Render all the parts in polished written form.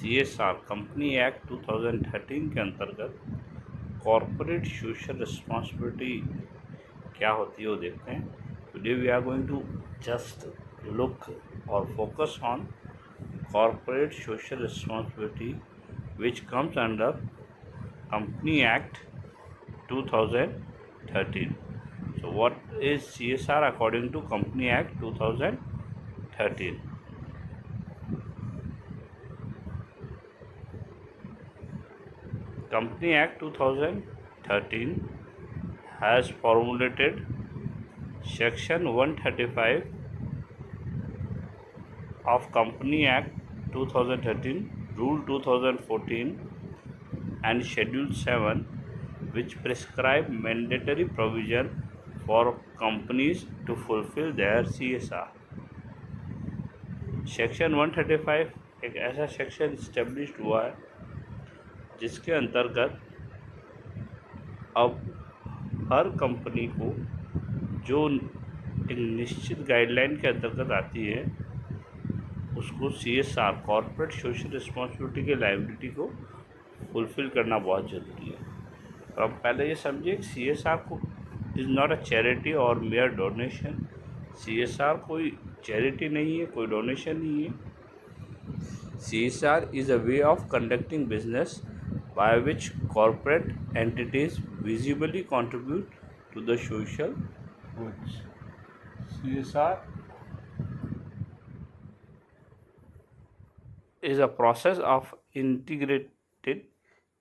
CSR company act 2013 के अंतर्गत corporate social responsibility क्या होती है वो देखते हैं। Today we are going to just look और focus on corporate social responsibility which comes under Company Act 2013. So what is CSR according to Company Act 2013? Company Act 2013 has formulated Section 135 of Company Act 2013, Rule 2014 and Schedule 7, which prescribe mandatory provision for companies to fulfill their CSR. Section 135 एक ऐसा section established हुआ है जिसके अंतर्गत अब हर company को जो एक निश्चित गाइडलाइन के अंतर्गत आती है उसको CSR कॉर्पोरेट सोशल रिस्पॉन्सिबिलिटी के लायबिलिटी को फुलफ़िल करना बहुत ज़रूरी है। तो अब पहले ये समझिए CSR को इज़ नॉट अ चैरिटी और मेयर डोनेशन। CSR कोई चैरिटी नहीं है, कोई डोनेशन नहीं है। CSR is a way of conducting business by which corporate entities visibly contribute to the social goods. CSR is a process of integrated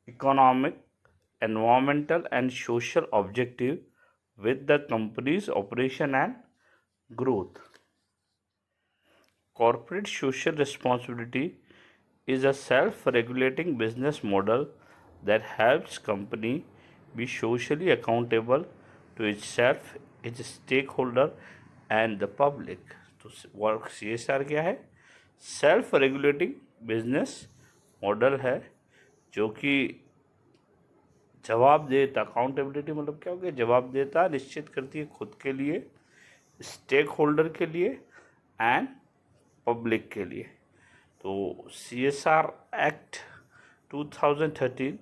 economic, environmental and social objective with the company's operation and growth. Corporate social responsibility is a self-regulating business model that helps company be socially accountable to itself, its stakeholder and the public. तो work CSR क्या है? Self regulating business model है जो कि जवाबदेता, accountability मतलब क्या हो गया, जवाबदेता निश्चित करती है खुद के लिए, स्टेक होल्डर के लिए एंड पब्लिक के लिए। तो CSR एक्ट 2013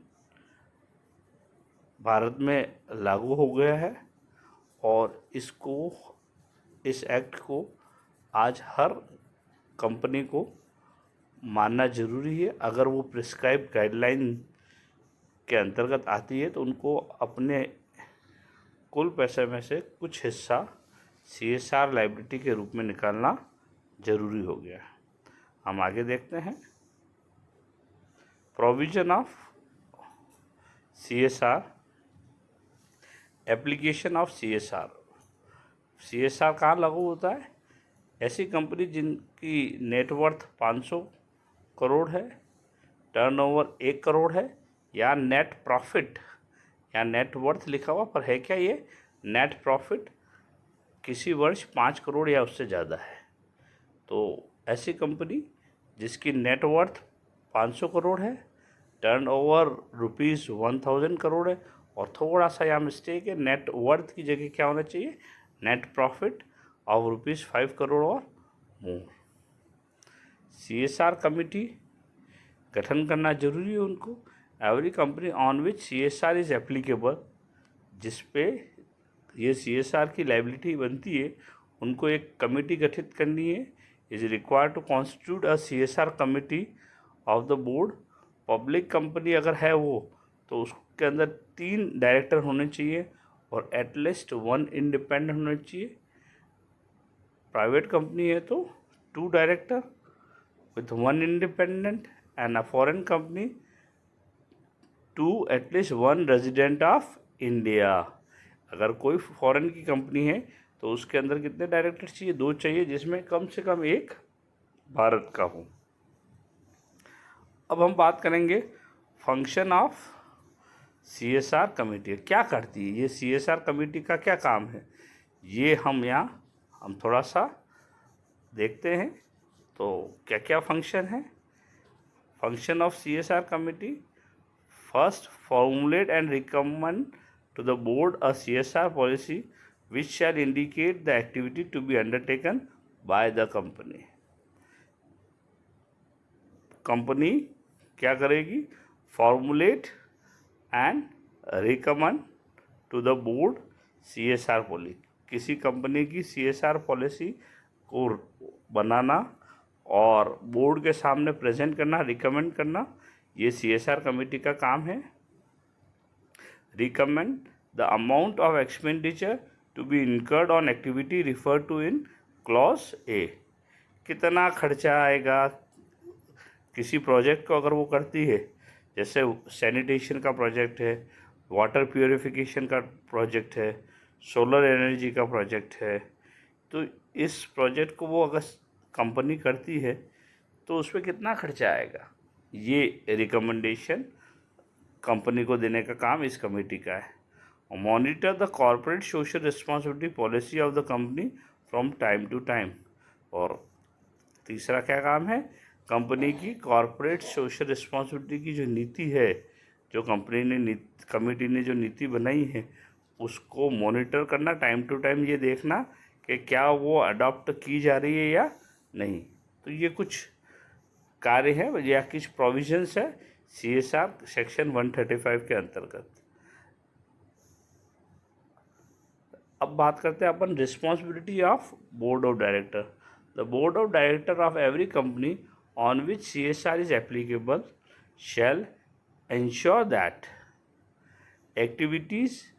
भारत में लागू हो गया है और इस एक्ट को आज हर कंपनी को मानना ज़रूरी है। अगर वो प्रिस्क्राइब गाइडलाइन के अंतर्गत आती है तो उनको अपने कुल पैसे में से कुछ हिस्सा CSR लायबिलिटी के रूप में निकालना ज़रूरी हो गया है। हम आगे देखते हैं। Provision of CSR, application of CSR। CSR कहाँ लागू होता है? ऐसी कंपनी जिनकी नेटवर्थ 500 करोड़ है, टर्नओवर 1 करोड़ है या नेट प्रॉफिट या नेटवर्थ लिखा हुआ पर है क्या ये नेट प्रॉफिट किसी वर्ष 5 करोड़ या उससे ज़्यादा है। तो ऐसी कंपनी जिसकी नेटवर्थ 500 करोड़ है, टर्नओवर ₹1000 करोड़ है और थोड़ा सा यहाँ मिस्टेक है, नेट वर्थ की जगह क्या होना चाहिए, नेट प्रॉफिट ऑफ ₹5 करोड़ और मोर। CSR कमेटी गठन करना जरूरी है उनको। Every company on which CSR is applicable, जिस पे ये CSR की लायबिलिटी बनती है, उनको एक कमेटी गठित करनी है। Is required to constitute a CSR committee of the board. Public company अगर है वो तो उसके अंदर 3 डायरेक्टर होने चाहिए और एटलीस्ट 1 इंडिपेंडेंट होना चाहिए। प्राइवेट कंपनी है तो 2 director with 1 independent and a foreign company 2 at least 1 resident of India. अगर कोई फॉरेन की कंपनी है तो उसके अंदर कितने डायरेक्टर चाहिए? 2 चाहिए, जिसमें कम से कम 1 भारत का हो। अब हम बात करेंगे फंक्शन ऑफ CSR कमेटी क्या करती है। ये CSR कमेटी का क्या काम है ये हम थोड़ा सा देखते हैं। तो क्या क्या फंक्शन है। Function of CSR committee, first formulate and recommend to the board a CSR policy which shall indicate the activity to be undertaken by the company क्या करेगी, formulate and recommend to the board CSR policy, किसी company की CSR policy को बनाना और board के सामने present करना, रिकमेंड करना, ये CSR कमेटी का काम है। Recommend the amount of expenditure to be incurred on activity refer to in clause A, कितना खर्चा आएगा किसी प्रोजेक्ट को अगर वो करती है, जैसे सैनिटेशन का प्रोजेक्ट है, वाटर प्योरिफिकेशन का प्रोजेक्ट है, सोलर एनर्जी का प्रोजेक्ट है, तो इस प्रोजेक्ट को वो अगर कंपनी करती है तो उस पर कितना खर्चा आएगा, ये रिकमेंडेशन कंपनी को देने का काम इस कमेटी का है। Monitor the corporate social responsibility policy of the company from time to time, और तीसरा क्या काम है, कंपनी की कॉर्पोरेट सोशल रिस्पॉन्सिबिलिटी की जो नीति है, जो कंपनी ने कमेटी ने जो नीति बनाई है उसको मॉनिटर करना, टाइम टू टाइम ये देखना कि क्या वो अडॉप्ट की जा रही है या नहीं। तो ये कुछ कार्य है या कुछ प्रोविजंस है CSR सेक्शन 135 के अंतर्गत। अब बात करते हैं अपन responsibility of board of director. The board of director of every company on which CSR is applicable shall ensure that activities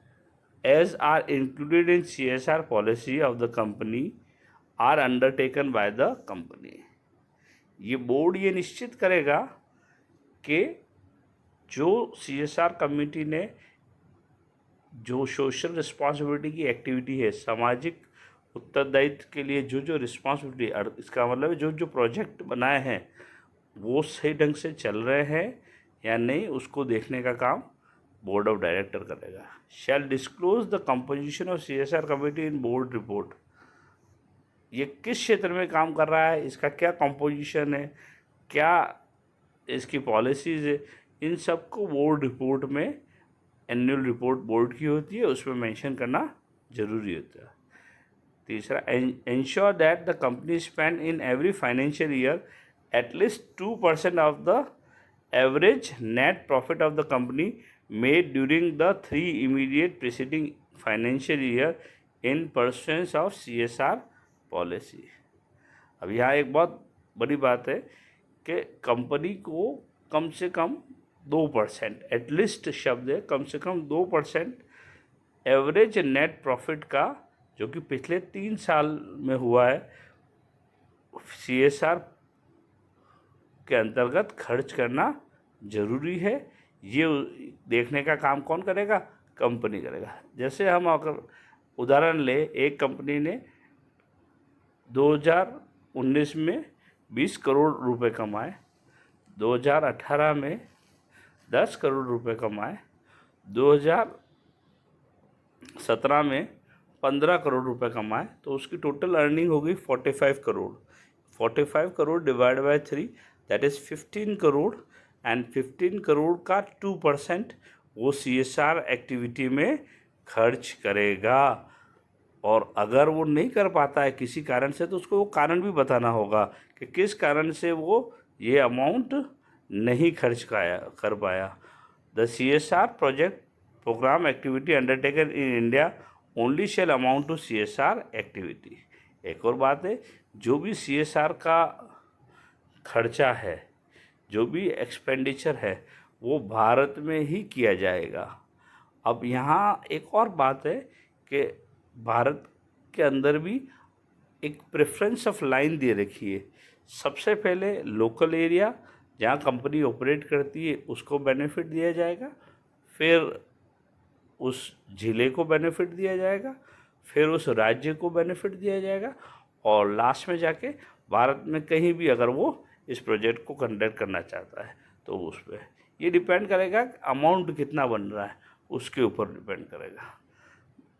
as are included in CSR policy of the company are undertaken by the company। ये board ये निश्चित करेगा कि जो CSR committee ने जो social responsibility की activity है, सामाजिक उत्तरदायित्व के लिए जो जो रिस्पॉन्सिबिलिटी, इसका मतलब है जो जो प्रोजेक्ट बनाए हैं वो सही ढंग से चल रहे हैं या नहीं, उसको देखने का काम बोर्ड ऑफ डायरेक्टर करेगा। Shall disclose the composition of CSR committee in board report, ये किस क्षेत्र में काम कर रहा है, इसका क्या कंपोजिशन है, क्या इसकी पॉलिसीज़ है, इन सब को बोर्ड रिपोर्ट में, एनुअल रिपोर्ट बोर्ड की होती है उसमें मेंशन करना जरूरी होता है। तीसरा, ensure that the company spend in every financial year at least 2% of the average net profit of the company made during the 3 immediate preceding financial year in pursuance of CSR policy. अब यहाँ एक बहुत बड़ी बात है कि कंपनी को कम से कम 2%, एटलीस्ट शब्द है, कम से कम 2% एवरेज नेट प्रॉफिट का, जो कि पिछले 3 साल में हुआ है, CSR के अंतर्गत खर्च करना जरूरी है। ये देखने का काम कौन करेगा, कंपनी करेगा। जैसे हम अगर उदाहरण ले, एक कंपनी ने 2019 में 20 करोड़ रुपए कमाए, 2018 में 10 करोड़ रुपए कमाए, 2017 में 15 करोड़ रुपए कमाए, तो उसकी टोटल अर्निंग होगी 45 crore. 45 crore divide by 3 that is 15 crore, and 15 crore का 2% वो CSR एक्टिविटी में खर्च करेगा। और अगर वो नहीं कर पाता है किसी कारण से, तो उसको वो कारण भी बताना होगा कि किस कारण से वो ये अमाउंट नहीं खर्च कर पाया। The CSR project program activity undertaken in India only shall amount to CSR activity. एक और बात है, जो भी CSR का खर्चा है, जो भी एक्सपेंडिचर है, वो भारत में ही किया जाएगा। अब यहाँ एक और बात है कि भारत के अंदर भी एक प्रेफरेंस ऑफ लाइन दे रखी है। सबसे पहले लोकल एरिया जहाँ कंपनी ऑपरेट करती है उसको बेनिफिट दिया जाएगा, फिर उस ज़िले को बेनिफिट दिया जाएगा, फिर उस राज्य को बेनिफिट दिया जाएगा, और लास्ट में जाके भारत में कहीं भी अगर वो इस प्रोजेक्ट को कंडक्ट करना चाहता है तो उस पर ये डिपेंड करेगा, अमाउंट कितना बन रहा है उसके ऊपर डिपेंड करेगा।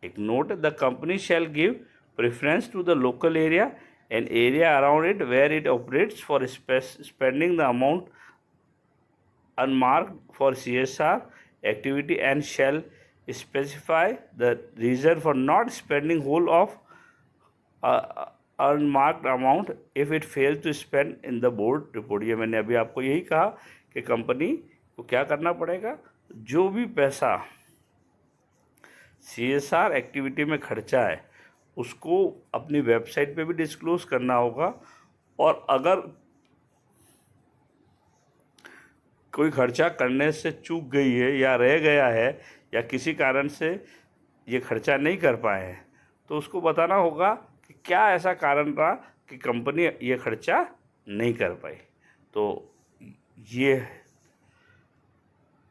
एक note, the company shall give preference to the local area and area around it where it operates for spending the amount unmarked for CSR activity and shall specify the reason for not spending whole of unmarked amount if it fails to spend in the board report। ये मैंने अभी आपको यही कहा कि company को क्या करना पड़ेगा, जो भी पैसा CSR एक्टिविटी में खर्चा है उसको अपनी वेबसाइट पे भी डिस्क्लोज करना होगा। और अगर कोई खर्चा करने से चूक गई है या रह गया है या किसी कारण से ये खर्चा नहीं कर पाए हैं, तो उसको बताना होगा कि क्या ऐसा कारण रहा कि कंपनी ये खर्चा नहीं कर पाई। तो ये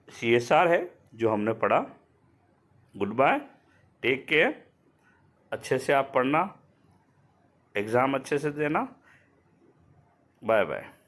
CSR है जो हमने पढ़ा। Good bye, take care. अच्छे से आप पढ़ना, एग्ज़ाम अच्छे से देना। Bye bye.